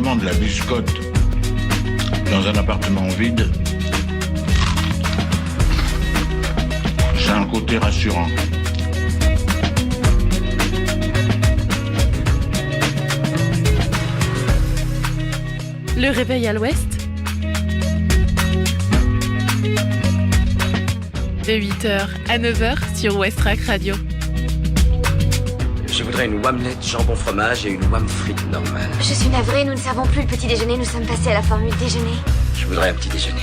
simplement de la biscotte dans un appartement vide, c'est un côté rassurant. Le réveil à l'ouest, de 8h à 9h sur Westrack Radio. Je voudrais une omelette jambon fromage et une omelette frite normale. Je suis navrée, nous ne servons plus le petit déjeuner, nous sommes passés à la formule déjeuner. Je voudrais un petit déjeuner.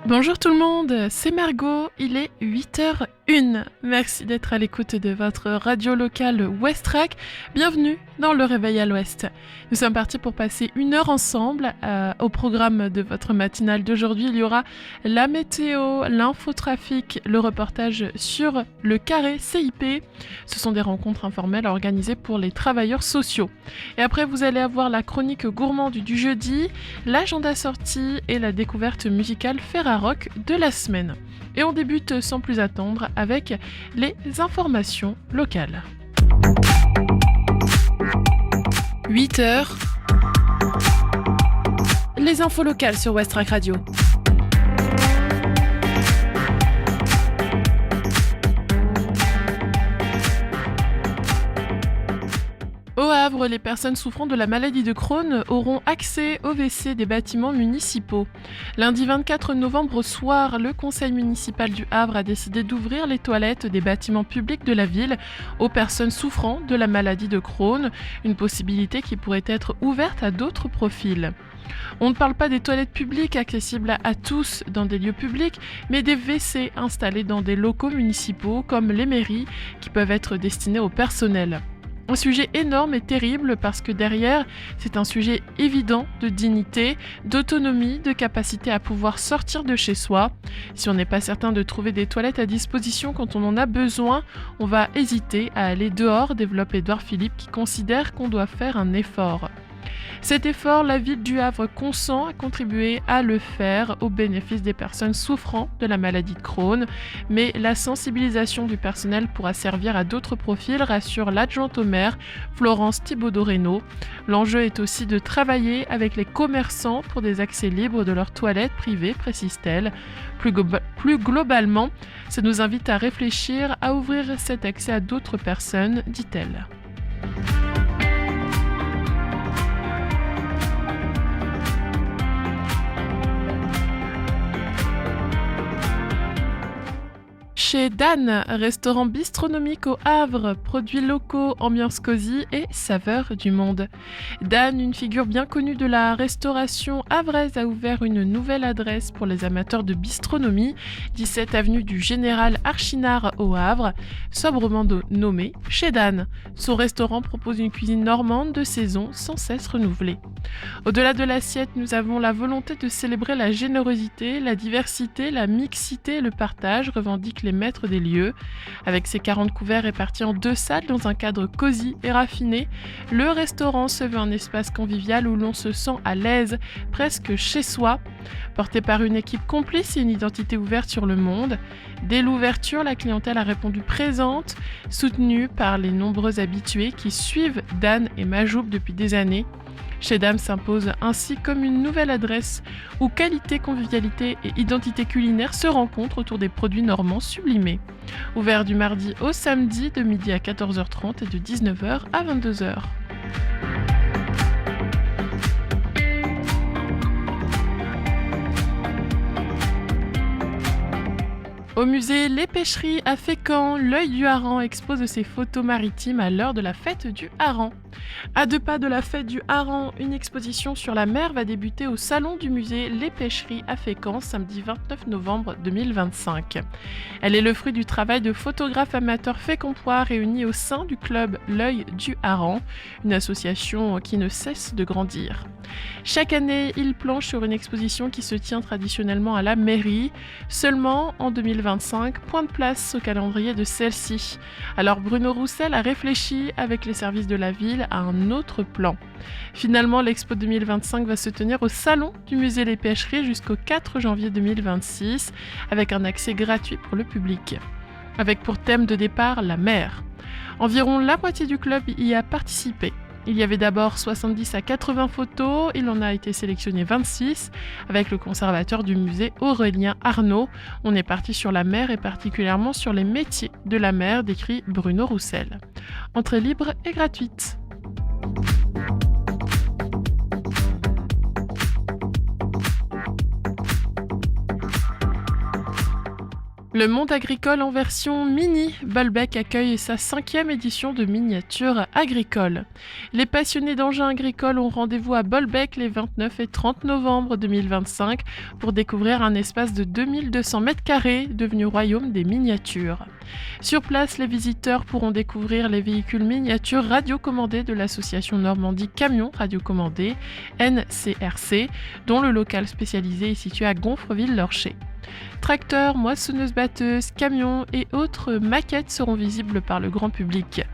Bonjour tout le monde, c'est Margot, il est 8h01. Merci d'être à l'écoute de votre radio locale Westrack. Bienvenue dans le Réveil à l'Ouest. Nous sommes partis pour passer une heure ensemble. Au programme de votre matinale d'aujourd'hui, il y aura la météo, l'infotrafic, le reportage sur le carré CIP. Ce sont des rencontres informelles organisées pour les travailleurs sociaux. Et après, vous allez avoir la chronique gourmande du jeudi, l'agenda sortie et la découverte musicale Ferrarock de la semaine. Et on débute sans plus attendre avec les informations locales. 8h. Les infos locales sur Westrack Radio. Au Havre, les personnes souffrant de la maladie de Crohn auront accès aux WC des bâtiments municipaux. Lundi 24 novembre au soir, le conseil municipal du Havre a décidé d'ouvrir les toilettes des bâtiments publics de la ville aux personnes souffrant de la maladie de Crohn, une possibilité qui pourrait être ouverte à d'autres profils. On ne parle pas des toilettes publiques accessibles à tous dans des lieux publics, mais des WC installés dans des locaux municipaux comme les mairies qui peuvent être destinés au personnel. Un sujet énorme et terrible parce que derrière, c'est un sujet évident de dignité, d'autonomie, de capacité à pouvoir sortir de chez soi. Si on n'est pas certain de trouver des toilettes à disposition quand on en a besoin, on va hésiter à aller dehors, développe Édouard Philippe qui considère qu'on doit faire un effort. Cet effort, la ville du Havre consent à contribuer à le faire au bénéfice des personnes souffrant de la maladie de Crohn, mais la sensibilisation du personnel pourra servir à d'autres profils, rassure l'adjointe au maire, Florence Thibaudot-Reynaud. L'enjeu est aussi de travailler avec les commerçants pour des accès libres de leurs toilettes privées, précise-t-elle. Plus globalement, ça nous invite à réfléchir à ouvrir cet accès à d'autres personnes, dit-elle. Chez Dan, restaurant bistronomique au Havre, produits locaux, ambiance cosy et saveurs du monde. Dan, une figure bien connue de la restauration havraise, a ouvert une nouvelle adresse pour les amateurs de bistronomie, 17 avenue du Général Archinard au Havre, sobrement nommé Chez Dan. Son restaurant propose une cuisine normande de saison sans cesse renouvelée. Au-delà de l'assiette, nous avons la volonté de célébrer la générosité, la diversité, la mixité et le partage, revendiquent les maîtres des lieux. Avec ses 40 couverts répartis en 2 salles dans un cadre cosy et raffiné, le restaurant se veut un espace convivial où l'on se sent à l'aise, presque chez soi. Porté par une équipe complice et une identité ouverte sur le monde, dès l'ouverture, la clientèle a répondu présente, soutenue par les nombreux habitués qui suivent Dan et Majoub depuis des années. Chez Dan s'impose ainsi comme une nouvelle adresse où qualité, convivialité et identité culinaire se rencontrent autour des produits normands sublimés. Ouvert du mardi au samedi de midi à 14h30 et de 19h à 22h. Au musée Les Pêcheries à Fécamp, l'œil du hareng expose ses photos maritimes à l'heure de la fête du hareng. À 2 pas de la fête du hareng, une exposition sur la mer va débuter au salon du musée Les Pêcheries à Fécamp, samedi 29 novembre 2025. Elle est le fruit du travail de photographes amateurs fécampois réunis au sein du club L'Œil du Hareng, une association qui ne cesse de grandir. Chaque année, ils planchent sur une exposition qui se tient traditionnellement à la mairie. Seulement, en 2025, point de place au calendrier de celle-ci. Alors Bruno Roussel a réfléchi avec les services de la ville à un autre plan. Finalement, l'Expo 2025 va se tenir au salon du musée Les Pêcheries jusqu'au 4 janvier 2026, avec un accès gratuit pour le public. Avec pour thème de départ la mer. Environ la moitié du club y a participé. Il y avait d'abord 70 à 80 photos, il en a été sélectionné 26 avec le conservateur du musée Aurélien Arnaud. On est parti sur la mer et particulièrement sur les métiers de la mer, décrit Bruno Roussel. Entrée libre et gratuite. Le monde agricole en version mini, Bolbec accueille sa 5e édition de miniature agricole. Les passionnés d'engins agricoles ont rendez-vous à Bolbec les 29 et 30 novembre 2025 pour découvrir un espace de 2200 m² devenu royaume des miniatures. Sur place, les visiteurs pourront découvrir les véhicules miniatures radiocommandés de l'association Normandie Camion Radiocommandé, NCRC, dont le local spécialisé est situé à Gonfreville-Lorcher. Tracteurs, moissonneuses-batteuses, camions et autres maquettes seront visibles par le grand public.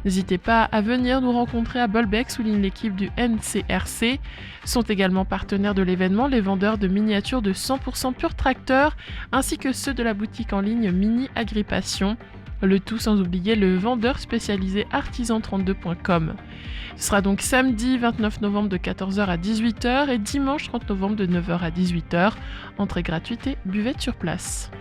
N'hésitez pas à venir nous rencontrer à Bolbec, souligne l'équipe du NCRC. Sont également partenaires de l'événement les vendeurs de miniatures de 100% pur tracteur ainsi que ceux de la boutique en ligne Mini Agripation. Le tout sans oublier le vendeur spécialisé artisan32.com. Ce sera donc samedi 29 novembre de 14h à 18h et dimanche 30 novembre de 9h à 18h. Entrée gratuite et buvette sur place.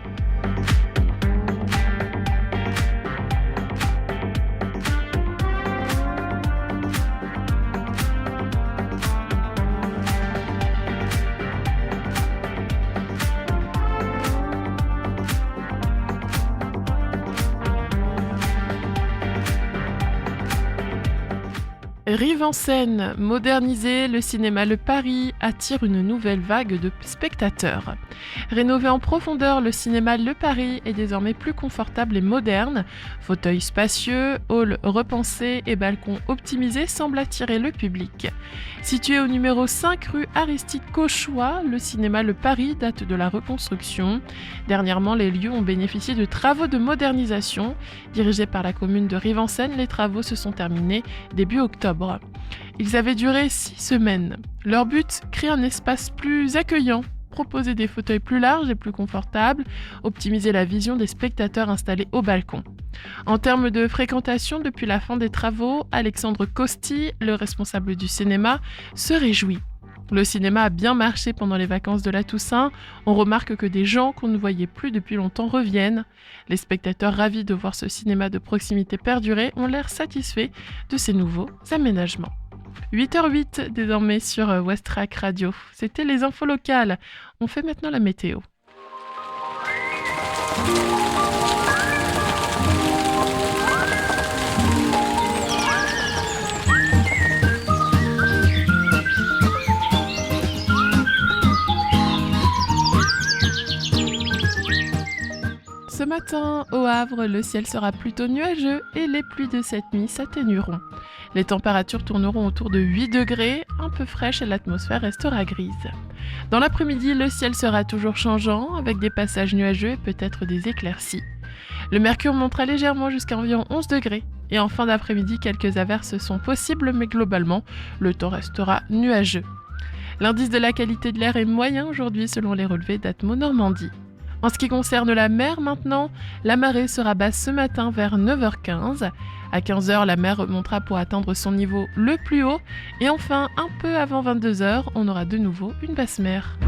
Rive en Seine, modernisé, le cinéma Le Paris attire une nouvelle vague de spectateurs. Rénové en profondeur, le cinéma Le Paris est désormais plus confortable et moderne. Fauteuils spacieux, halls repensés et balcons optimisés semblent attirer le public. Situé au numéro 5 rue Aristide Cauchois, le cinéma Le Paris date de la reconstruction. Dernièrement, les lieux ont bénéficié de travaux de modernisation. Dirigés par la commune de Rive en Seine, les travaux se sont terminés début octobre. Ils avaient duré 6 semaines. Leur but, créer un espace plus accueillant, proposer des fauteuils plus larges et plus confortables, optimiser la vision des spectateurs installés au balcon. En termes de fréquentation, depuis la fin des travaux, Alexandre Costi, le responsable du cinéma, se réjouit. Le cinéma a bien marché pendant les vacances de la Toussaint. On remarque que des gens qu'on ne voyait plus depuis longtemps reviennent. Les spectateurs ravis de voir ce cinéma de proximité perdurer ont l'air satisfaits de ces nouveaux aménagements. 8h08 désormais sur Westrack Radio. C'était les infos locales. On fait maintenant la météo. Ce matin, au Havre, le ciel sera plutôt nuageux et les pluies de cette nuit s'atténueront. Les températures tourneront autour de 8 degrés, un peu fraîche et l'atmosphère restera grise. Dans l'après-midi, le ciel sera toujours changeant, avec des passages nuageux et peut-être des éclaircies. Le mercure montera légèrement jusqu'à environ 11 degrés. Et en fin d'après-midi, quelques averses sont possibles, mais globalement, le temps restera nuageux. L'indice de la qualité de l'air est moyen aujourd'hui selon les relevés d'Atmo Normandie. En ce qui concerne la mer maintenant, la marée sera basse ce matin vers 9h15. À 15h, la mer remontera pour atteindre son niveau le plus haut. Et enfin, un peu avant 22h, on aura de nouveau une basse mer.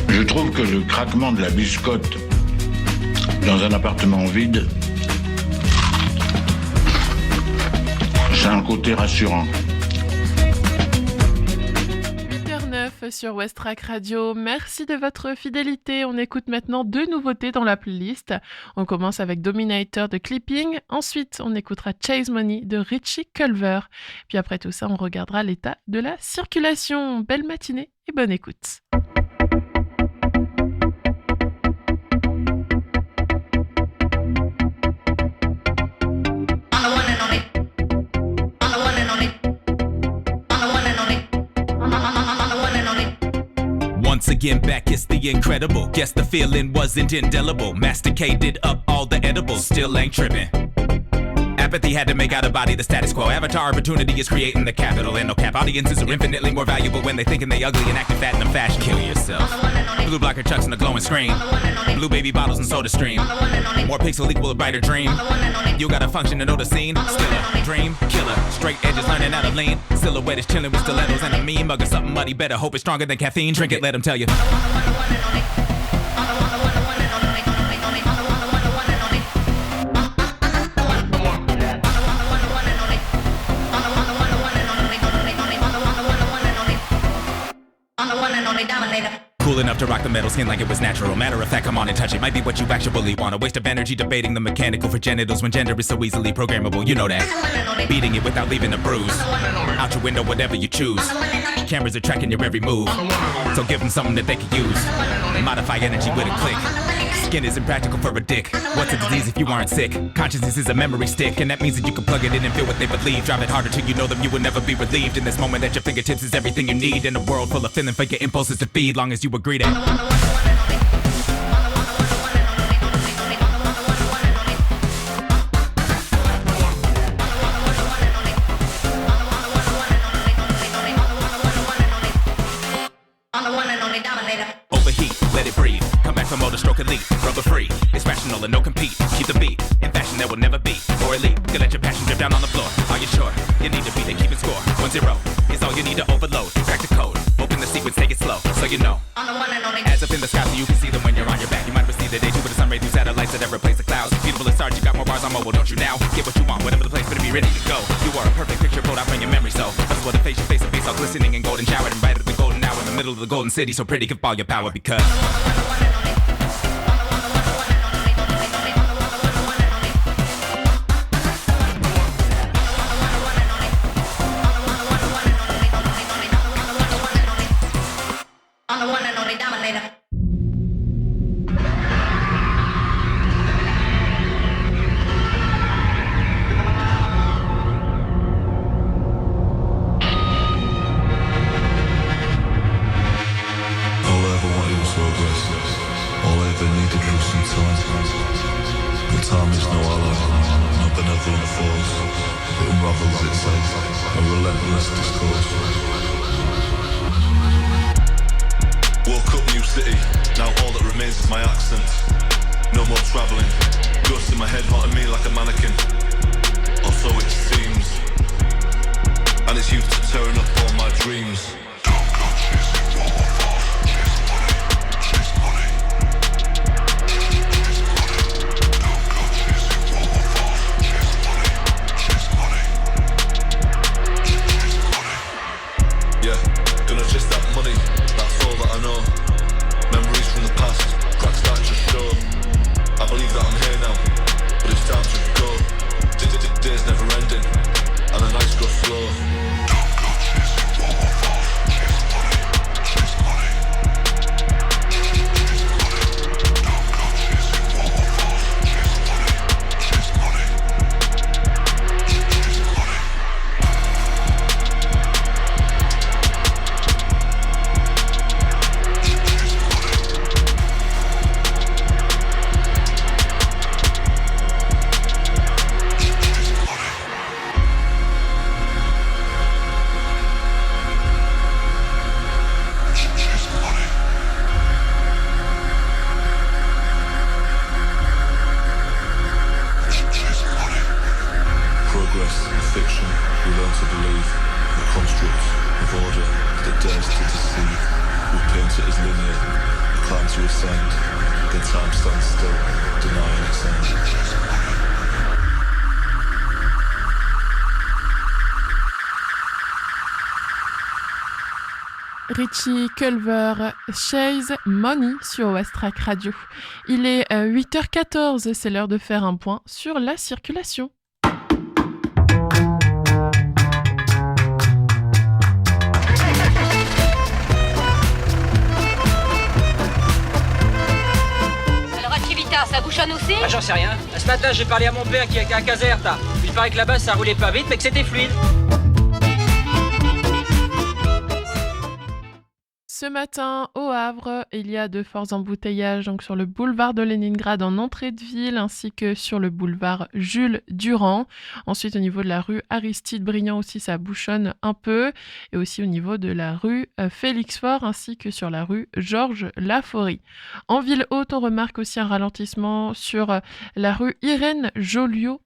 Je trouve que le craquement de la biscotte dans un appartement vide, c'est un côté rassurant. 9 sur Westrack Radio. Merci de votre fidélité. On écoute maintenant 2 nouveautés dans la playlist. On commence avec Dominator de Clipping. Ensuite, on écoutera Chase Money de Richie Culver. Puis après tout ça, on regardera l'état de la circulation. Belle matinée et bonne écoute. Once again back, it's the incredible. Guess the feeling wasn't indelible. Masticated up all the edibles, still ain't tripping. Apathy had to make out a body the status quo. Avatar opportunity is creating the capital. And no cap, audiences are infinitely more valuable when they thinking they ugly and acting fat and fashion. Kill yourself. Blue blocker chucks and a glowing screen. Blue baby bottles and soda stream. More pixel equal a brighter dream. You gotta function to know the scene. Still a dream killer. Straight edges learning how to lean. Silhouette is chilling with stilettos and a meme. Mug or something muddy. Better hope it's stronger than caffeine. Drink it, let them tell you. Cool enough to rock the metal skin like it was natural. Matter of fact, come on and touch it. Might be what you actually want. A waste of energy debating the mechanical for genitals when gender is so easily programmable. You know that. Beating it without leaving a bruise. Out your window, whatever you choose. Cameras are tracking your every move. So give them something that they can use. Modify energy with a click. Skin is impractical for a dick. What's a disease if you aren't sick? Consciousness is a memory stick, and that means that you can plug it in and feel what they believe. Drive it harder till you know them, you will never be relieved. In this moment at your fingertips is everything you need. In a world full of feeling for your impulses to feed, long as you agree that. Motor stroke elite, rubber free. It's rational and no compete. Keep the beat in fashion that will never be more elite. You let your passion drip down on the floor. Are you sure? You need to beat and keep it score. 1-0 is all you need to overload. Crack the code. Open the sequence, take it slow, so you know. As up in the sky so you can see them when you're on your back. You might receive the day two with the sun ray through satellites that ever replace the clouds. Beautiful as stars, you got more bars on mobile, don't you now? Get what you want, whatever the place, better be ready to go. You are a perfect picture pulled out from your memory, so that's what the face your face, a face all glistening and golden showered and bright at the golden hour in the middle of the golden city. So pretty, give all your power because. Richie Culver, Chase Money sur West Track Radio. Il est 8h14, c'est l'heure de faire un point sur la circulation. Alors Activita, ça bouchonne aussi? J'en sais rien. Ce matin, j'ai parlé à mon père qui était à Caserta. Il paraît que là-bas, ça roulait pas vite, mais que c'était fluide. Ce matin, au Havre, il y a de forts embouteillages donc sur le boulevard de Leningrad en entrée de ville ainsi que sur le boulevard Jules Durand. Ensuite, au niveau de la rue Aristide Briand aussi, ça bouchonne un peu. Et aussi au niveau de la rue Félix Faure ainsi que sur la rue Georges Laforie. En ville haute, on remarque aussi un ralentissement sur la rue Irène Joliot-Curie.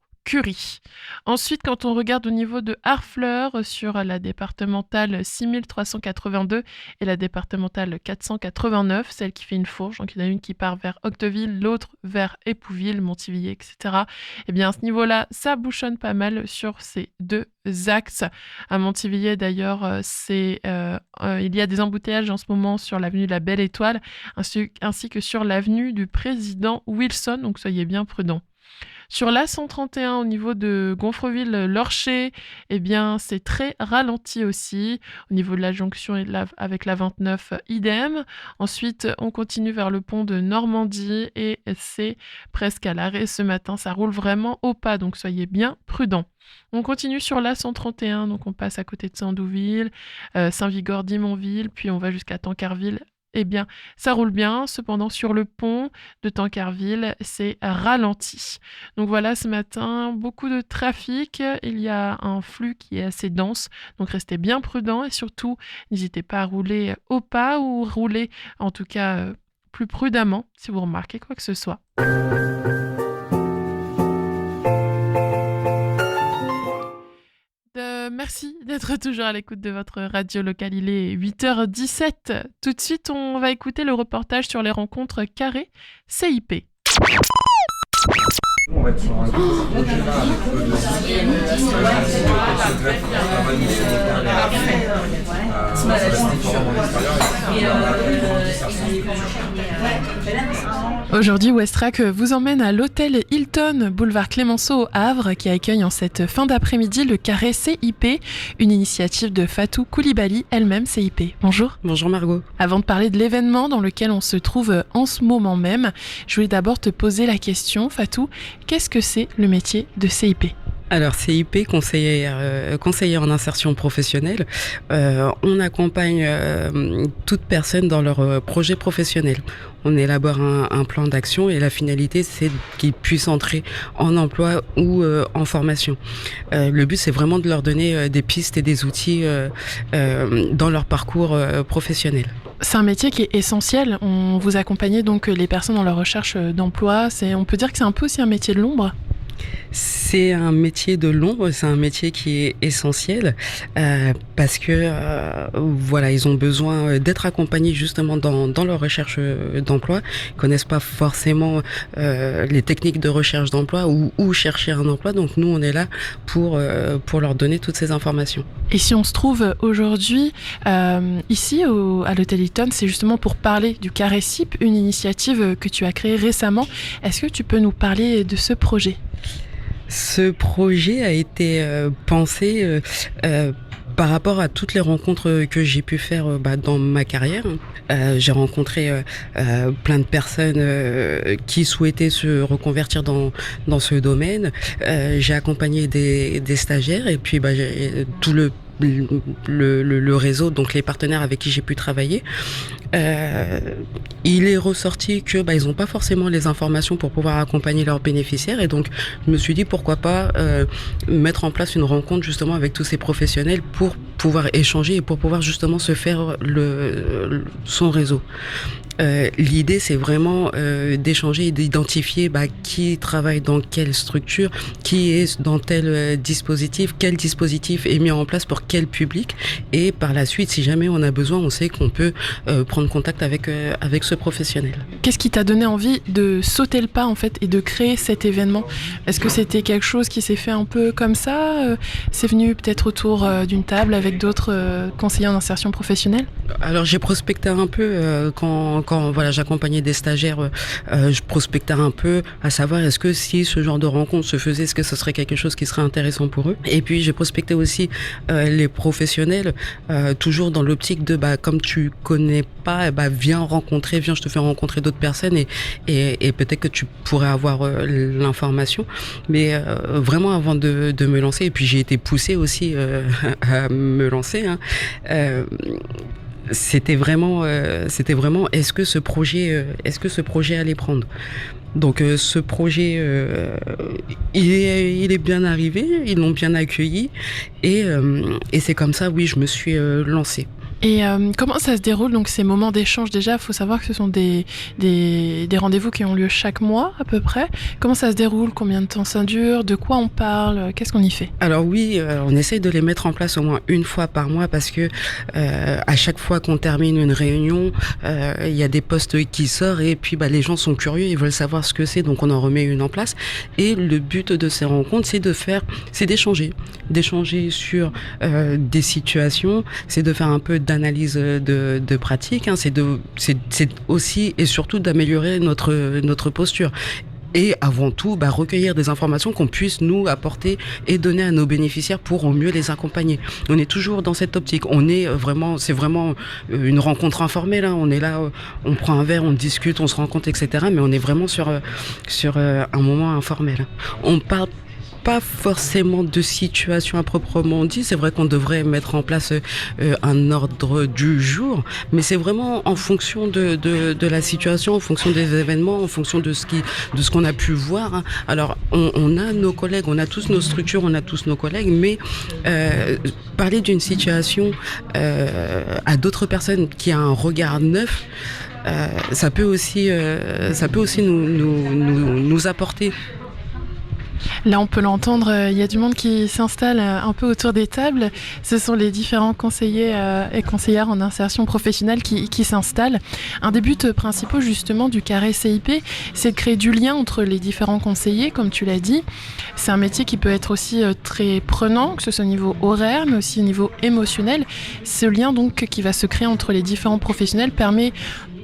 Ensuite, quand on regarde au niveau de Harfleur, sur la départementale 6382 et la départementale 489, celle qui fait une fourche, donc il y en a une qui part vers Octeville, l'autre vers Épouville, Montivilliers, etc. Et bien à ce niveau-là, ça bouchonne pas mal sur ces deux axes. À Montivilliers, d'ailleurs, il y a des embouteillages en ce moment sur l'avenue de la Belle Étoile, ainsi que sur l'avenue du Président Wilson, donc soyez bien prudents. Sur l'A131 au niveau de Gonfreville-Lorcher, eh bien c'est très ralenti aussi. Au niveau de la jonction avec la 29, idem. Ensuite, on continue vers le pont de Normandie et c'est presque à l'arrêt ce matin. Ça roule vraiment au pas, donc soyez bien prudents. On continue sur l'A131, donc on passe à côté de Sandouville, Saint-Vigor-d'Imonville, puis on va jusqu'à Tancarville. Eh bien, ça roule bien. Cependant, sur le pont de Tancarville, c'est ralenti. Donc voilà, ce matin, beaucoup de trafic. Il y a un flux qui est assez dense. Donc restez bien prudents et surtout, n'hésitez pas à rouler au pas ou rouler, en tout cas, plus prudemment si vous remarquez quoi que ce soit. Merci d'être toujours à l'écoute de votre radio locale. Il est 8h17. Tout de suite, on va écouter le reportage sur les rencontres carrées CIP. On va être sur un Aujourd'hui, West Track vous emmène à l'hôtel Hilton, boulevard Clémenceau au Havre, qui accueille en cette fin d'après-midi le carré CIP, une initiative de Fatou Koulibaly, elle-même CIP. Bonjour. Bonjour Margot. Avant de parler de l'événement dans lequel on se trouve en ce moment même, je voulais d'abord te poser la question, Fatou, qu'est-ce que c'est le métier de CIP ? Alors CIP, conseiller en insertion professionnelle, on accompagne toute personne dans leur projet professionnel. On élabore un plan d'action et la finalité c'est qu'ils puissent entrer en emploi ou en formation. Le but c'est vraiment de leur donner des pistes et des outils dans leur parcours professionnel. C'est un métier qui est essentiel. Vous accompagnez donc les personnes dans leur recherche d'emploi. On peut dire que c'est un peu aussi un métier de l'ombre ? C'est un métier de l'ombre, c'est un métier qui est essentiel parce que voilà, ils ont besoin d'être accompagnés justement dans leur recherche d'emploi. Ils connaissent pas forcément les techniques de recherche d'emploi ou où chercher un emploi. Donc nous, on est là pour leur donner toutes ces informations. Et si on se trouve aujourd'hui ici à l'hôtel Hilton, c'est justement pour parler du Carré CIP, une initiative que tu as créée récemment. Est-ce que tu peux nous parler de ce projet ? Ce projet a été pensé par rapport à toutes les rencontres que j'ai pu faire dans ma carrière. J'ai rencontré plein de personnes qui souhaitaient se reconvertir dans ce domaine. J'ai accompagné des stagiaires et puis j'ai tout le réseau, donc les partenaires avec qui j'ai pu travailler. Il est ressorti que ils n'ont pas forcément les informations pour pouvoir accompagner leurs bénéficiaires et donc je me suis dit pourquoi pas mettre en place une rencontre justement avec tous ces professionnels pour pouvoir échanger et pour pouvoir justement se faire son réseau. L'idée c'est vraiment d'échanger et d'identifier qui travaille dans quelle structure, qui est dans tel dispositif, quel dispositif est mis en place pour quel public et par la suite si jamais on a besoin on sait qu'on peut prendre contact avec ce professionnel. Qu'est-ce qui t'a donné envie de sauter le pas en fait et de créer cet événement ? Est-ce que c'était quelque chose qui s'est fait un peu comme ça ? C'est venu peut-être autour d'une table avec d'autres conseillers en insertion professionnelle ? Alors j'ai prospecté un peu quand voilà, j'accompagnais des stagiaires, je prospectais un peu à savoir est-ce que si ce genre de rencontre se faisait, est-ce que ce serait quelque chose qui serait intéressant pour eux. Et puis j'ai prospecté aussi les professionnels, toujours dans l'optique de comme tu connais pas, viens, je te fais rencontrer d'autres personnes et peut-être que tu pourrais avoir l'information. Mais vraiment avant de me lancer, et puis j'ai été poussée aussi à me lancer, c'était vraiment est-ce que ce projet allait prendre. Donc ce projet il est bien arrivé, ils l'ont bien accueilli et c'est comme ça je me suis lancée. Et comment ça se déroule donc ces moments d'échange? Déjà, il faut savoir que ce sont des rendez-vous qui ont lieu chaque mois à peu près. Comment ça se déroule? Combien de temps ça dure? De quoi on parle? Qu'est-ce qu'on y fait? Alors oui, on essaye de les mettre en place au moins une fois par mois parce que à chaque fois qu'on termine une réunion, il y a des posts qui sortent et puis les gens sont curieux, ils veulent savoir ce que c'est, donc on en remet une en place. Et le but de ces rencontres, c'est d'échanger sur des situations, c'est de faire un peu d'analyse de pratique, c'est aussi et surtout d'améliorer notre posture. Et avant tout, recueillir des informations qu'on puisse nous apporter et donner à nos bénéficiaires pour au mieux les accompagner. On est toujours dans cette optique. C'est vraiment une rencontre informelle. On est là, on prend un verre, on discute, on se rencontre, etc. Mais on est vraiment sur un moment informel. On parle pas forcément de situation à proprement dit. C'est vrai qu'on devrait mettre en place un ordre du jour, mais c'est vraiment en fonction de la situation, en fonction des événements, en fonction de ce qu'on a pu voir. Alors, on a nos collègues, on a tous nos structures, on a tous nos collègues, mais parler d'une situation à d'autres personnes qui a un regard neuf, ça peut aussi nous apporter. Là, on peut l'entendre, il y a du monde qui s'installe un peu autour des tables. Ce sont les différents conseillers et conseillères en insertion professionnelle qui s'installent. Un des buts principaux, justement, du carré CIP, c'est de créer du lien entre les différents conseillers, comme tu l'as dit. C'est un métier qui peut être aussi très prenant, que ce soit au niveau horaire, mais aussi au niveau émotionnel. Ce lien, donc, qui va se créer entre les différents professionnels permet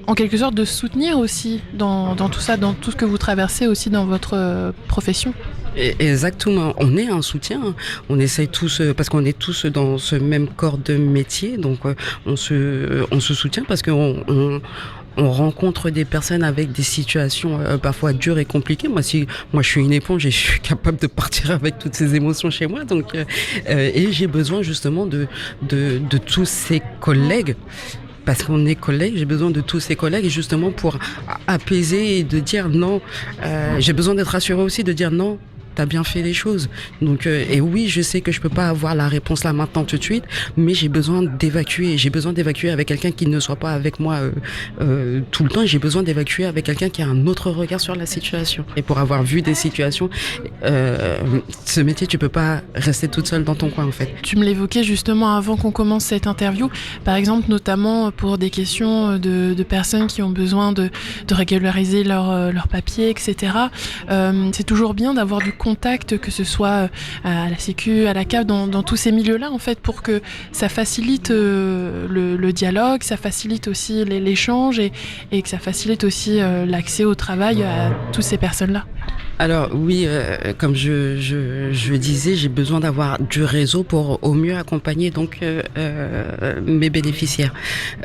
en quelque sorte de soutenir aussi dans tout ça, dans tout ce que vous traversez aussi dans votre profession. Exactement, on est un soutien, on essaye tous, parce qu'on est tous dans ce même corps de métier, donc on se soutient parce qu'on rencontre des personnes avec des situations parfois dures et compliquées. Moi, je suis une éponge et je suis capable de partir avec toutes ces émotions chez moi, donc et j'ai besoin justement de tous ces collègues. Parce qu'on est collègues, j'ai besoin de tous ces collègues et justement pour apaiser et de dire non, j'ai besoin d'être rassuré aussi, de dire non, t'as bien fait les choses. Donc, et oui, je sais que je peux pas avoir la réponse là maintenant tout de suite, mais j'ai besoin d'évacuer. J'ai besoin d'évacuer avec quelqu'un qui ne soit pas avec moi tout le temps. J'ai besoin d'évacuer avec quelqu'un qui a un autre regard sur la situation. Et pour avoir vu des situations, ce métier, tu peux pas rester toute seule dans ton coin en fait. Tu me l'évoquais justement avant qu'on commence cette interview, par exemple notamment pour des questions de personnes qui ont besoin de régulariser leurs papiers, etc. C'est toujours bien d'avoir du contact, que ce soit à la Sécu, à la CAF, dans tous ces milieux-là, en fait, pour que ça facilite le dialogue, ça facilite aussi l'échange et que ça facilite aussi l'accès au travail à toutes ces personnes-là. Alors oui, comme je disais, j'ai besoin d'avoir du réseau pour au mieux accompagner donc mes bénéficiaires.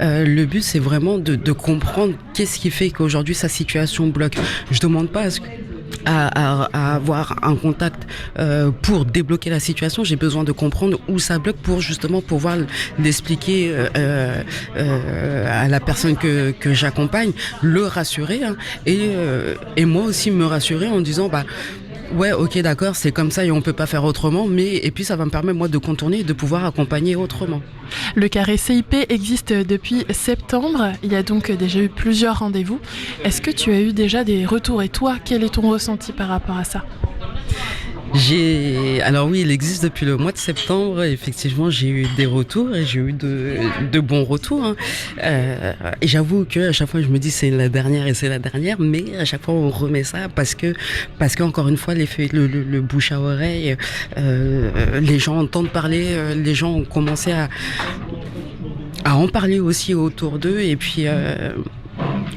Le but, c'est vraiment de comprendre qu'est-ce qui fait qu'aujourd'hui sa situation bloque. Je demande pas à avoir un contact pour débloquer la situation. J'ai besoin de comprendre où ça bloque pour justement pouvoir l'expliquer à la personne que j'accompagne, le rassurer et moi aussi me rassurer en disant ouais, ok, d'accord, c'est comme ça et on peut pas faire autrement, et puis ça va me permettre moi de contourner et de pouvoir accompagner autrement. Le carré CIP existe depuis septembre, il y a donc déjà eu plusieurs rendez-vous. Est-ce que tu as eu déjà des retours et toi, quel est ton ressenti par rapport à ça ? Alors oui, il existe depuis le mois de septembre. Effectivement, j'ai eu des retours et j'ai eu de bons retours. Hein. Et j'avoue que à chaque fois, je me dis c'est la dernière, mais à chaque fois, on remet ça parce que encore une fois, le bouche à oreille, les gens entendent parler, les gens ont commencé à en parler aussi autour d'eux et puis.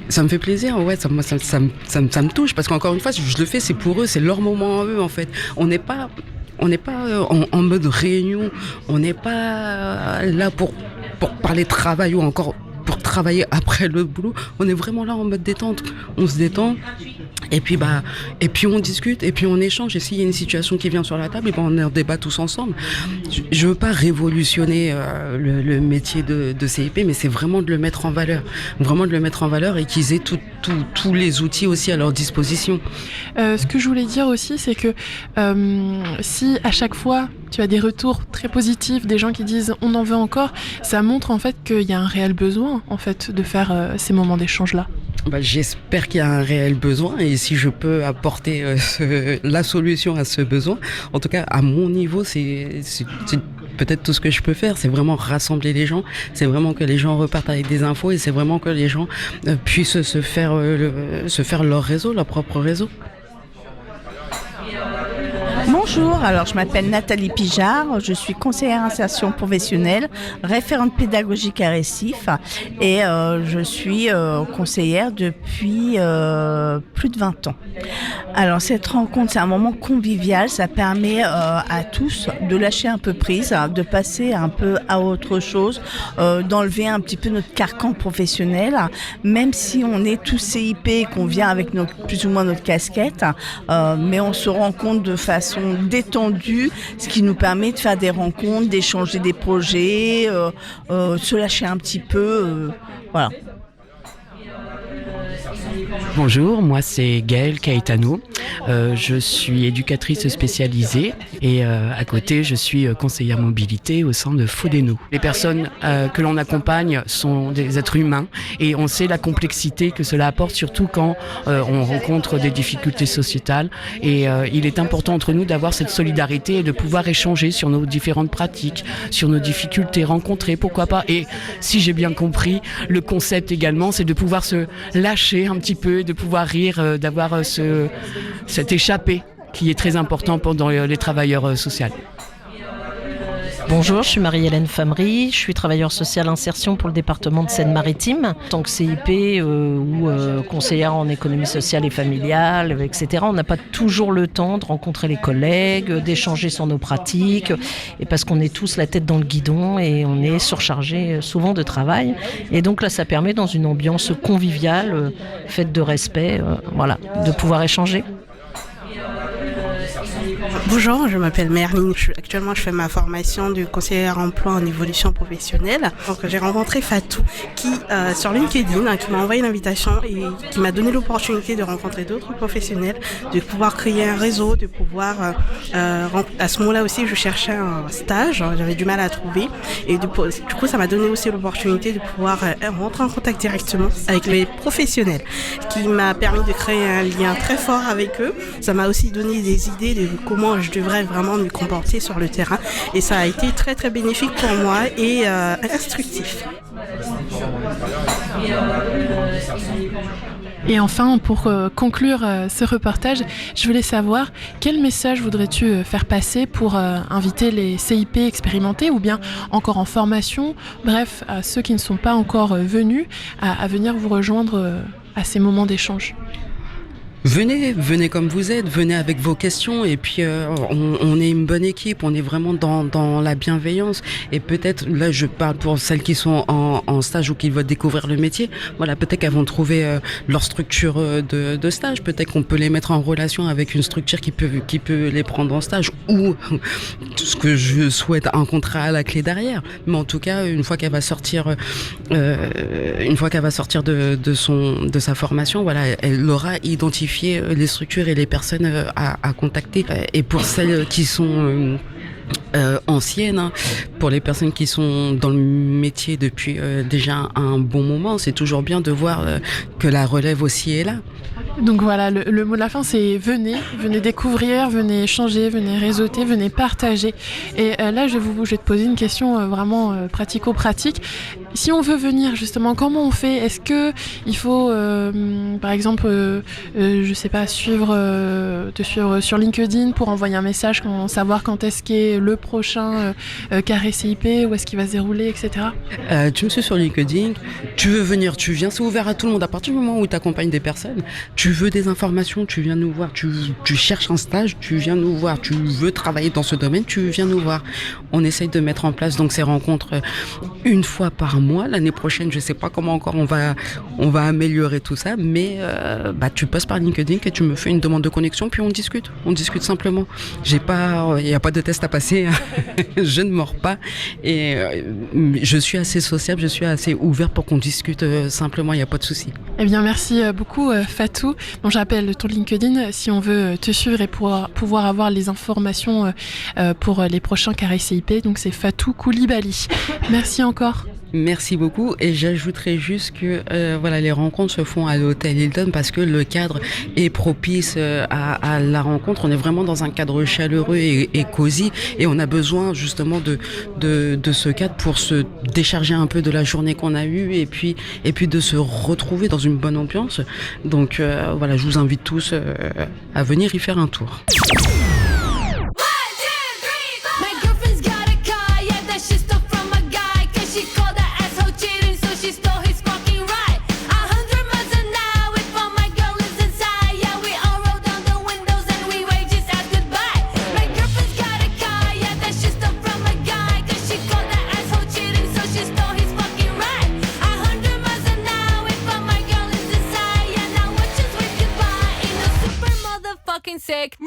Ça me fait plaisir, ouais, ça me touche parce qu'encore une fois, je le fais, c'est pour eux, c'est leur moment à eux en fait. On n'est pas en mode réunion, on n'est pas là pour parler travail ou encore pour travailler après le boulot. On est vraiment là en mode détente. On se détend et puis on discute et puis on échange. Et s'il y a une situation qui vient sur la table, et on en débat tous ensemble. Je veux pas révolutionner le métier de CIP, mais c'est vraiment de le mettre en valeur, et qu'ils aient tous les outils aussi à leur disposition. Ce que je voulais dire aussi, c'est que si à chaque fois tu as des retours très positifs, des gens qui disent on en veut encore, ça montre en fait qu'il y a un réel besoin en fait de faire ces moments d'échange là. J'espère qu'il y a un réel besoin et si je peux apporter la solution à ce besoin, en tout cas à mon niveau, c'est peut-être tout ce que je peux faire, c'est vraiment rassembler les gens, c'est vraiment que les gens repartent avec des infos et c'est vraiment que les gens puissent se faire leur réseau, leur propre réseau. Bonjour, alors je m'appelle Nathalie Pijard, je suis conseillère insertion professionnelle, référente pédagogique à Récif et je suis conseillère depuis plus de 20 ans. Alors cette rencontre, c'est un moment convivial, ça permet à tous de lâcher un peu prise, de passer un peu à autre chose, d'enlever un petit peu notre carcan professionnel, même si on est tous CIP et qu'on vient avec plus ou moins notre casquette, mais on se rend compte de façon détendue, ce qui nous permet de faire des rencontres, d'échanger des projets, se lâcher un petit peu, voilà. Bonjour, moi c'est Gaëlle Caetano, je suis éducatrice spécialisée et à côté je suis conseillère mobilité au sein de Fodeno. Les personnes que l'on accompagne sont des êtres humains et on sait la complexité que cela apporte, surtout quand on rencontre des difficultés sociétales et il est important entre nous d'avoir cette solidarité et de pouvoir échanger sur nos différentes pratiques, sur nos difficultés rencontrées, pourquoi pas. Et si j'ai bien compris, le concept également c'est de pouvoir se lâcher un petit peu, de pouvoir rire, d'avoir cette échappée qui est très important pendant les travailleurs sociaux. Bonjour, je suis Marie-Hélène Famery, je suis travailleure sociale insertion pour le département de Seine-Maritime. En tant que CIP ou conseillère en économie sociale et familiale, etc., on n'a pas toujours le temps de rencontrer les collègues, d'échanger sur nos pratiques, et parce qu'on est tous la tête dans le guidon et on est surchargé souvent de travail. Et donc là, ça permet dans une ambiance conviviale, faite de respect, de pouvoir échanger. Bonjour, je m'appelle Merline. Actuellement, je fais ma formation de conseillère emploi en évolution professionnelle. Donc, j'ai rencontré Fatou qui, sur LinkedIn, qui m'a envoyé une invitation et qui m'a donné l'opportunité de rencontrer d'autres professionnels, de pouvoir créer un réseau, de pouvoir... à ce moment-là aussi, je cherchais un stage, j'avais du mal à trouver. Et du coup, ça m'a donné aussi l'opportunité de pouvoir rentrer en contact directement avec les professionnels, qui m'a permis de créer un lien très fort avec eux. Ça m'a aussi donné des idées de comment je devrais vraiment me comporter sur le terrain et ça a été très très bénéfique pour moi et instructif. Et enfin, pour conclure ce reportage, je voulais savoir quel message voudrais-tu faire passer pour inviter les CIP expérimentés ou bien encore en formation, bref, à ceux qui ne sont pas encore venus, à venir vous rejoindre à ces moments d'échange. Venez comme vous êtes, venez avec vos questions et puis on est une bonne équipe, on est vraiment dans la bienveillance et peut-être, là je parle pour celles qui sont en stage ou qui veulent découvrir le métier, voilà, peut-être qu'elles vont trouver leur structure de stage, peut-être qu'on peut les mettre en relation avec une structure qui peut les prendre en stage ou ce que je souhaite, un contrat à la clé derrière, mais en tout cas une fois qu'elle va sortir de sa formation, voilà, elle aura identifié les structures et les personnes à contacter. Et pour celles qui sont anciennes, pour les personnes qui sont dans le métier depuis déjà un bon moment, c'est toujours bien de voir que la relève aussi est là. Donc voilà, le mot de la fin c'est venez découvrir, venez échanger, venez réseauter, venez partager. Et là je vais te poser une question vraiment pratico-pratique. Si on veut venir justement, comment on fait ? Est-ce que il faut par exemple je sais pas, te suivre sur LinkedIn pour envoyer un message, savoir quand est-ce qu'est le prochain carré CIP, où est-ce qu'il va se dérouler, etc. Tu me suis sur LinkedIn, tu veux venir, tu viens, c'est ouvert à tout le monde. À partir du moment où tu accompagnes des personnes, tu veux des informations, tu viens nous voir, tu cherches un stage, tu viens nous voir, tu veux travailler dans ce domaine, tu viens nous voir. On essaye de mettre en place donc ces rencontres une fois par mois. L'année prochaine, je sais pas comment encore on va améliorer tout ça, mais tu passes par LinkedIn et tu me fais une demande de connexion, puis on discute simplement. Il n'y a pas de test à passer, je ne mords pas et je suis assez sociable, je suis assez ouvert pour qu'on discute simplement, il n'y a pas de souci. Eh bien merci beaucoup Fatou. Bon, j'appelle ton LinkedIn si on veut te suivre et pouvoir avoir les informations pour les prochains carrés CIP. Donc c'est Fatou Koulibaly. Merci encore. Merci beaucoup et j'ajouterais juste que les rencontres se font à l'hôtel Hilton parce que le cadre est propice à la rencontre. On est vraiment dans un cadre chaleureux et cosy et on a besoin justement de ce cadre pour se décharger un peu de la journée qu'on a eue et puis de se retrouver dans une bonne ambiance. Donc je vous invite tous à venir y faire un tour. Sick.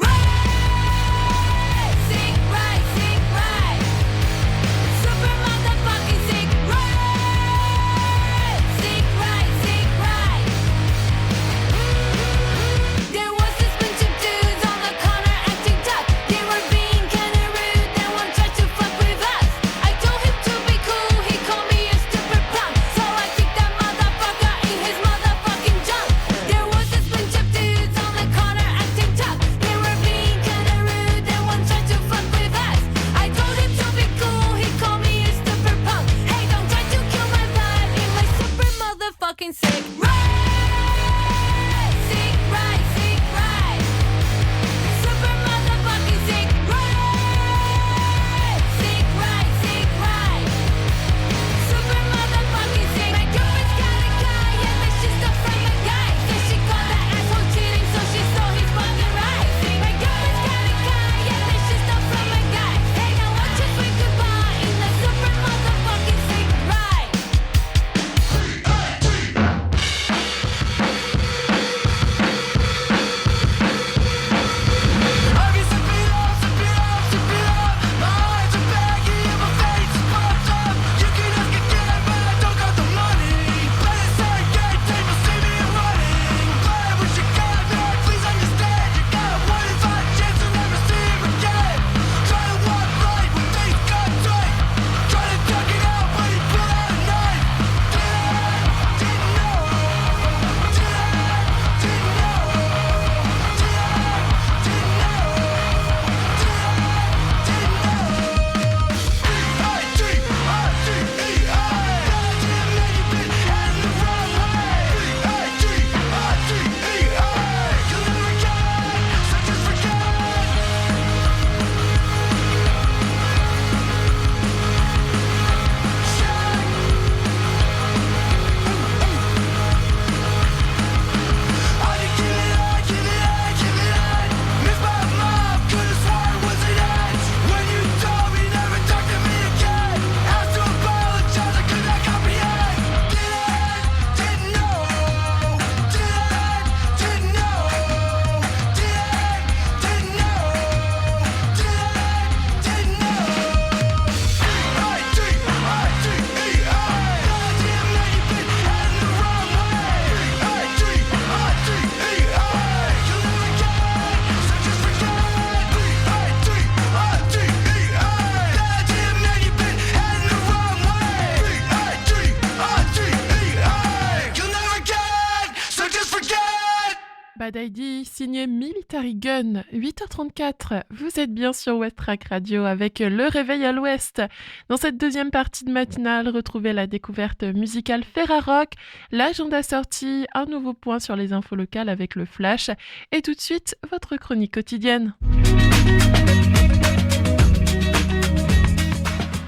Bad ID, signé Military Gun, 8h34. Vous êtes bien sur West Track Radio avec le réveil à l'ouest. Dans cette deuxième partie de matinale, retrouvez la découverte musicale Ferrarock, l'agenda sorti, un nouveau point sur les infos locales avec le flash et tout de suite votre chronique quotidienne.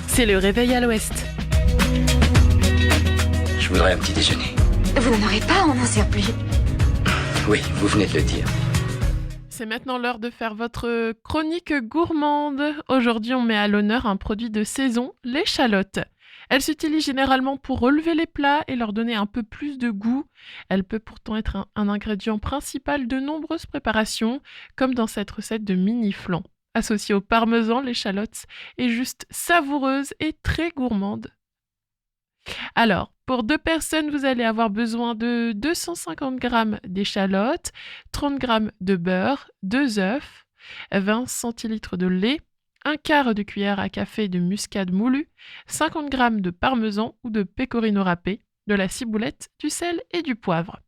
C'est le réveil à l'ouest. Je voudrais un petit déjeuner. Vous n'en aurez pas, on en sert plus. Oui, vous venez de le dire. C'est maintenant l'heure de faire votre chronique gourmande. Aujourd'hui, on met à l'honneur un produit de saison, l'échalote. Elle s'utilise généralement pour relever les plats et leur donner un peu plus de goût. Elle peut pourtant être un ingrédient principal de nombreuses préparations, comme dans cette recette de mini flan. Associée au parmesan, l'échalote est juste savoureuse et très gourmande. Alors, pour 2 personnes, vous allez avoir besoin de 250 g d'échalotes, 30 g de beurre, 2 œufs, 20 centilitres de lait, 1/4 de cuillère à café de muscade moulue, 50 g de parmesan ou de pecorino râpé, de la ciboulette, du sel et du poivre.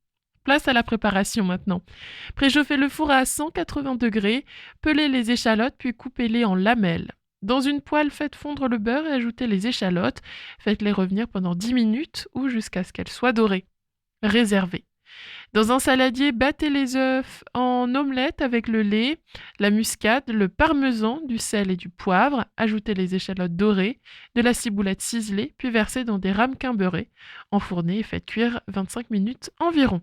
Place à la préparation maintenant. Préchauffez le four à 180 degrés, pelez les échalotes puis coupez-les en lamelles. Dans une poêle, faites fondre le beurre et ajoutez les échalotes. Faites-les revenir pendant 10 minutes ou jusqu'à ce qu'elles soient dorées. Réservez. Dans un saladier, battez les œufs en omelette avec le lait, la muscade, le parmesan, du sel et du poivre. Ajoutez les échalotes dorées, de la ciboulette ciselée, puis versez dans des ramequins beurrés. Enfournez et faites cuire 25 minutes environ.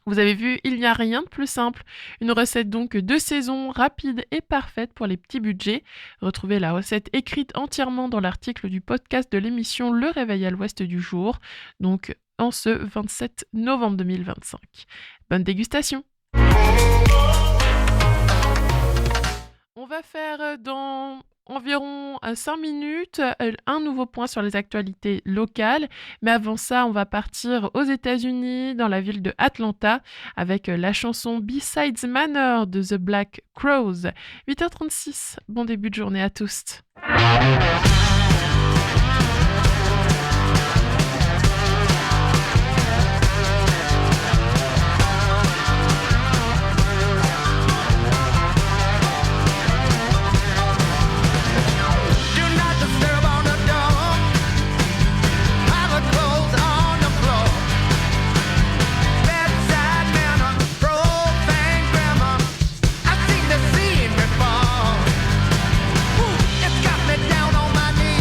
Vous avez vu, il n'y a rien de plus simple. Une recette donc de saison, rapide et parfaite pour les petits budgets. Retrouvez la recette écrite entièrement dans l'article du podcast de l'émission Le Réveil à l'Ouest du jour, donc en ce 27 novembre 2025. Bonne dégustation! On va faire dans environ 5 minutes un nouveau point sur les actualités locales. Mais avant ça, on va partir aux États-Unis, dans la ville de Atlanta, avec la chanson Besides Manor de The Black Crowes. 8h36, bon début de journée à tous. It's got me down on my knees.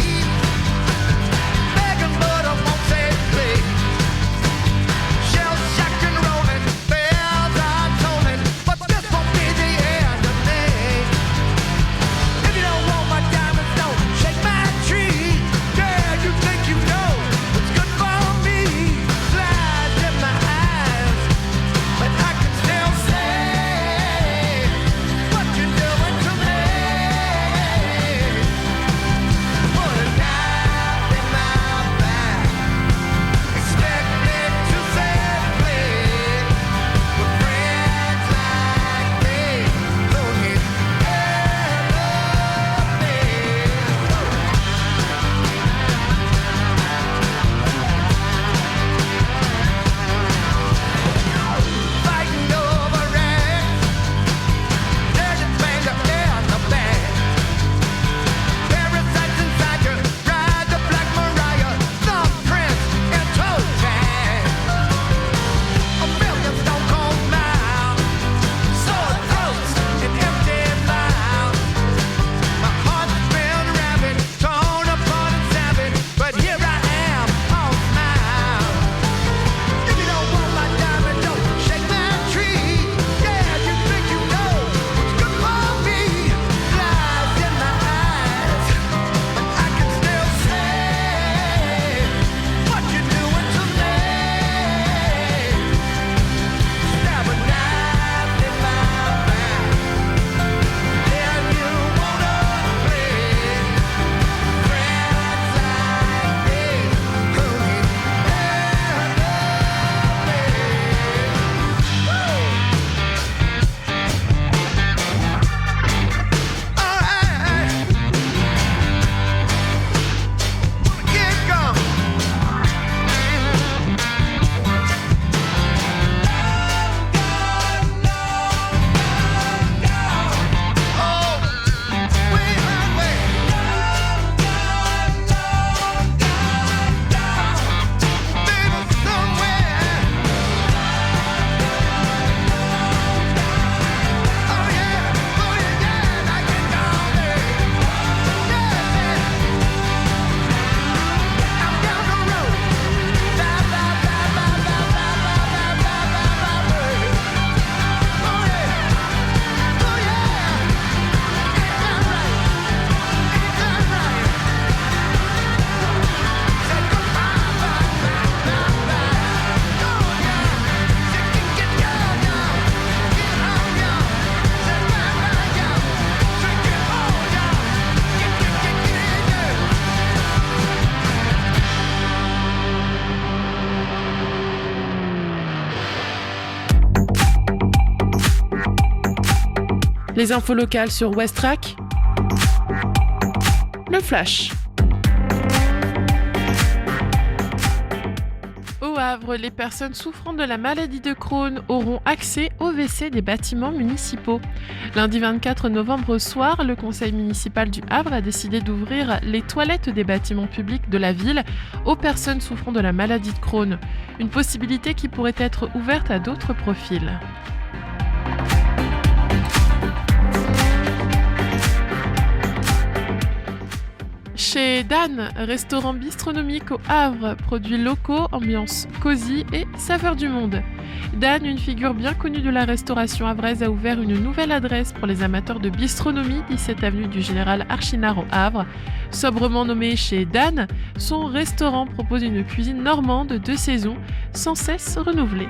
Les infos locales sur Westrack. Le Flash. Au Havre, les personnes souffrant de la maladie de Crohn auront accès aux WC des bâtiments municipaux. Lundi 24 novembre au soir, le conseil municipal du Havre a décidé d'ouvrir les toilettes des bâtiments publics de la ville aux personnes souffrant de la maladie de Crohn. Une possibilité qui pourrait être ouverte à d'autres profils. Chez Dan, restaurant bistronomique au Havre, produits locaux, ambiance cosy et saveur du monde. Dan, une figure bien connue de la restauration havraise, a ouvert une nouvelle adresse pour les amateurs de bistronomie, 17 avenue du Général Archinard au Havre. Sobrement nommé chez Dan, son restaurant propose une cuisine normande de saison, sans cesse renouvelée.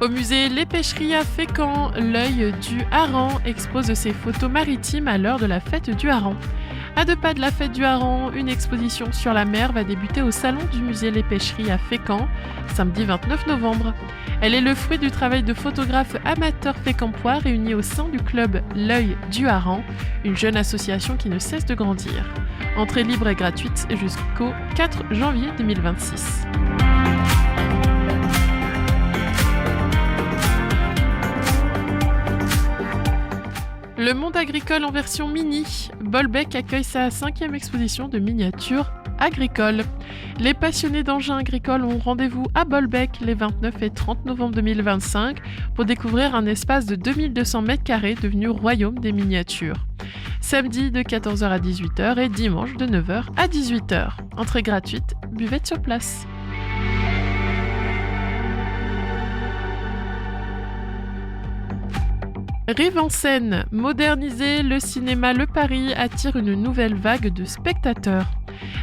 Au musée Les Pêcheries à Fécamp, l'œil du hareng expose ses photos maritimes à l'heure de la fête du hareng. À 2 pas de la fête du hareng, une exposition sur la mer va débuter au salon du musée Les Pêcheries à Fécamp, samedi 29 novembre. Elle est le fruit du travail de photographes amateurs fécampois réunis au sein du club L'œil du hareng, une jeune association qui ne cesse de grandir. Entrée libre et gratuite jusqu'au 4 janvier 2026. Le monde agricole en version mini. Bolbec accueille sa 5e exposition de miniatures agricoles. Les passionnés d'engins agricoles ont rendez-vous à Bolbec les 29 et 30 novembre 2025 pour découvrir un espace de 2200 m² devenu royaume des miniatures. Samedi de 14h à 18h et dimanche de 9h à 18h. Entrée gratuite, buvette sur place. Rive en Seine, moderniser le cinéma Le Paris attire une nouvelle vague de spectateurs.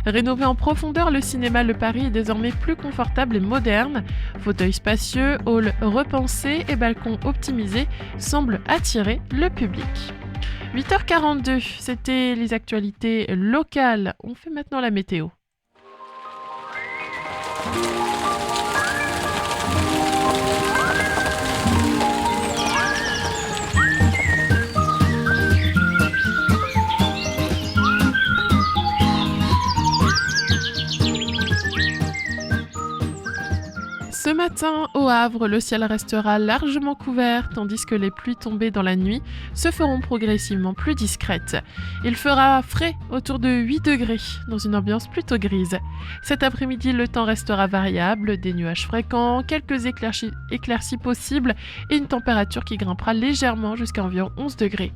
Rénover en profondeur, le cinéma Le Paris est désormais plus confortable et moderne. Fauteuils spacieux, halls repensés et balcons optimisés semblent attirer le public. 8h42, c'était les actualités locales. On fait maintenant la météo. Ce matin, au Havre, le ciel restera largement couvert, tandis que les pluies tombées dans la nuit se feront progressivement plus discrètes. Il fera frais, autour de 8 degrés, dans une ambiance plutôt grise. Cet après-midi, le temps restera variable, des nuages fréquents, quelques éclaircies possibles et une température qui grimpera légèrement jusqu'à environ 11 degrés.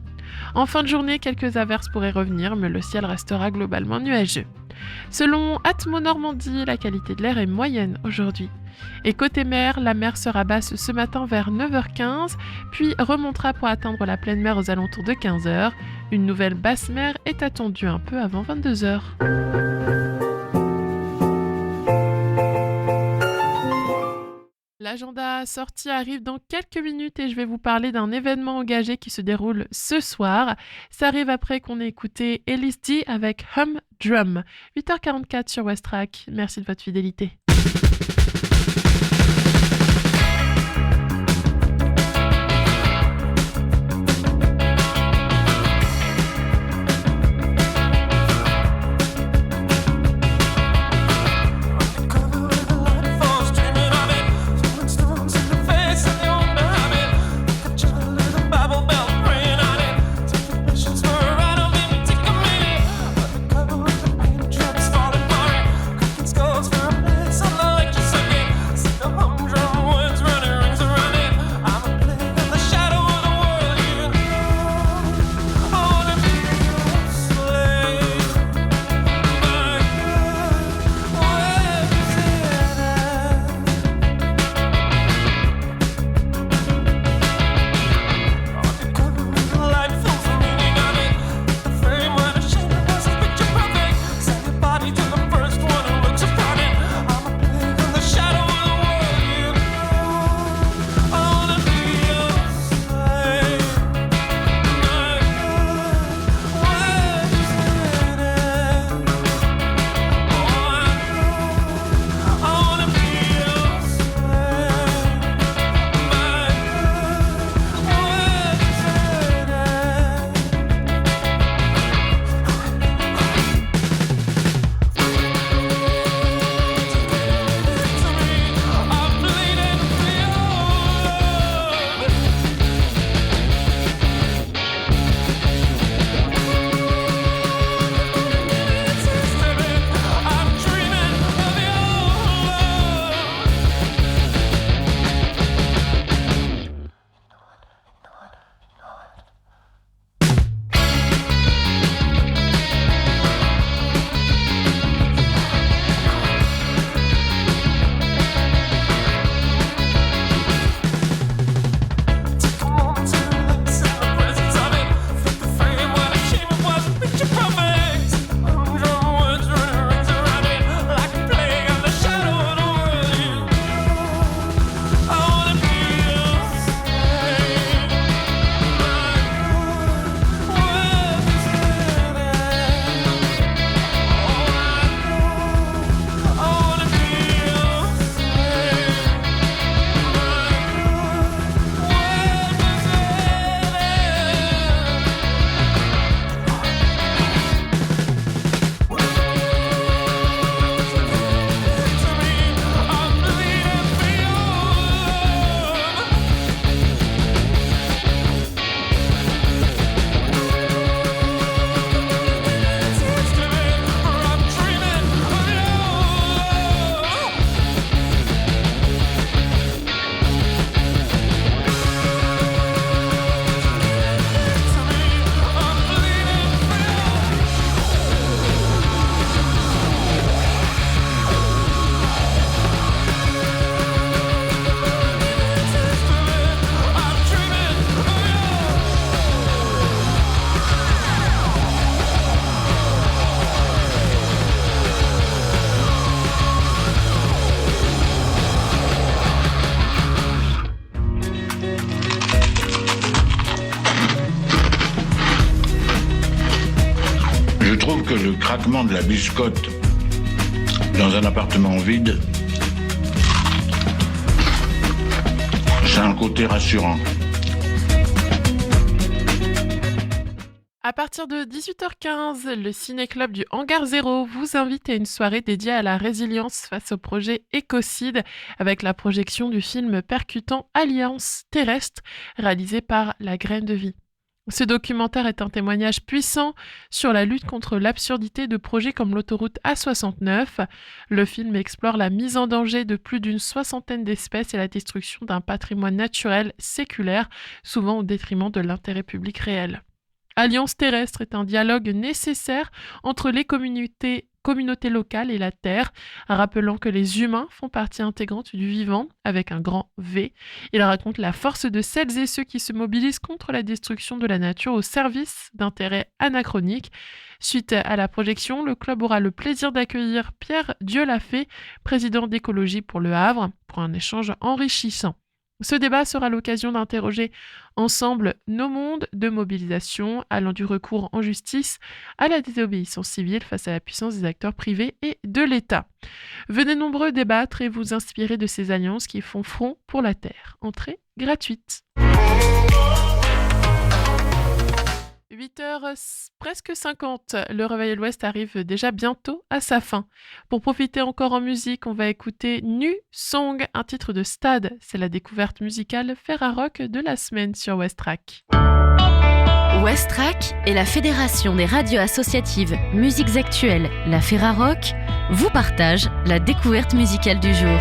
En fin de journée, quelques averses pourraient revenir, mais le ciel restera globalement nuageux. Selon Atmo Normandie, la qualité de l'air est moyenne aujourd'hui. Et côté mer, la mer sera basse ce matin vers 9h15, puis remontera pour atteindre la pleine mer aux alentours de 15h. Une nouvelle basse mer est attendue un peu avant 22h. L'agenda sortie arrive dans quelques minutes et je vais vous parler d'un événement engagé qui se déroule ce soir. Ça arrive après qu'on ait écouté Ellis D avec Hum Drum. 8h44 sur Westrack. Merci de votre fidélité. Scores for a place. trouve que le craquement de la biscotte dans un appartement vide, c'est un côté rassurant. À partir de 18h15, le Ciné-Club du Hangar 0 vous invite à une soirée dédiée à la résilience face au projet Écocide avec la projection du film percutant Alliance terrestre réalisé par La Graine de Vie. Ce documentaire est un témoignage puissant sur la lutte contre l'absurdité de projets comme l'autoroute A69. Le film explore la mise en danger de plus d'une soixantaine d'espèces et la destruction d'un patrimoine naturel séculaire, souvent au détriment de l'intérêt public réel. Alliance terrestre est un dialogue nécessaire entre les communautés locales et la Terre, rappelant que les humains font partie intégrante du vivant, avec un grand V. Il raconte la force de celles et ceux qui se mobilisent contre la destruction de la nature au service d'intérêts anachroniques. Suite à la projection, le club aura le plaisir d'accueillir Pierre Dieulafay, président d'Écologie pour Le Havre, pour un échange enrichissant. Ce débat sera l'occasion d'interroger ensemble nos mondes de mobilisation, allant du recours en justice à la désobéissance civile face à la puissance des acteurs privés et de l'État. Venez nombreux débattre et vous inspirer de ces alliances qui font front pour la Terre. Entrée gratuite. 8h presque 50, le Réveil à l'Ouest arrive déjà bientôt à sa fin. Pour profiter encore en musique, on va écouter Nu Song, un titre de Stade. C'est la découverte musicale Ferrarock de la semaine sur Westrack. Westrack et la Fédération des radios associatives Musiques Actuelles, la Ferrarock, vous partagent la découverte musicale du jour.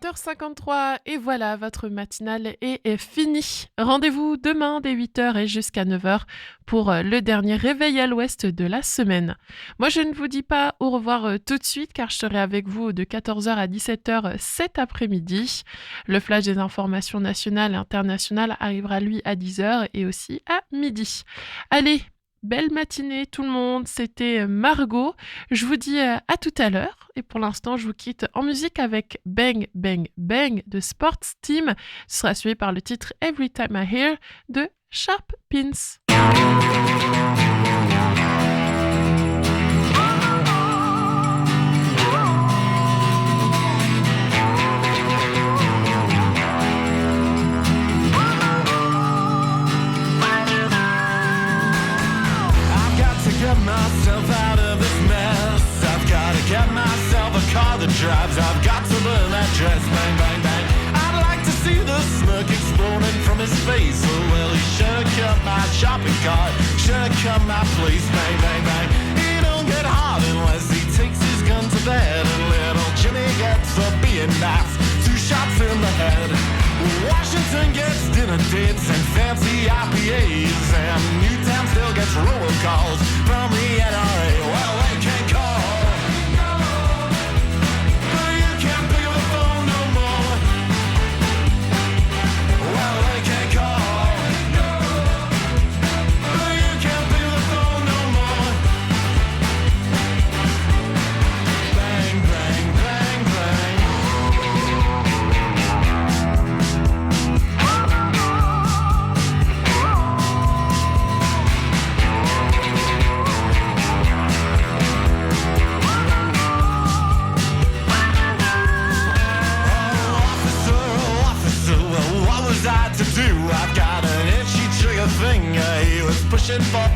7h53 et voilà, votre matinale est finie. Rendez-vous demain dès 8h et jusqu'à 9h pour le dernier réveil à l'ouest de la semaine. Moi, je ne vous dis pas au revoir tout de suite car je serai avec vous de 14h à 17h cet après-midi. Le flash des informations nationales et internationales arrivera lui à 10h et aussi à midi. Allez, belle matinée tout le monde, c'était Margot. Je vous dis à tout à l'heure et pour l'instant je vous quitte en musique avec Bang Bang Bang de Sports Team. Ce sera suivi par le titre Every Time I Hear de Sharp Pins. Get myself out of this mess. I've got to get myself a car that drives. I've got to learn that dress. Bang, bang, bang. I'd like to see the smirk exploding from his face. Oh well, he should cut my shopping cart. Should cut my place. Bang, bang, bang. He don't get hard unless he takes his gun to bed. And little Jimmy gets up being nice. 2 shots in the head. Washington gets dinner dates and fancy IPAs, and Newtown still gets robocalls from the NRA. Well, they can't call, but you can't pick up the phone no more. Well, they can't call, but you can't pick up the phone no more. Bang, bang, bang, bang. I to do. I've got an itchy trigger finger. He was pushing for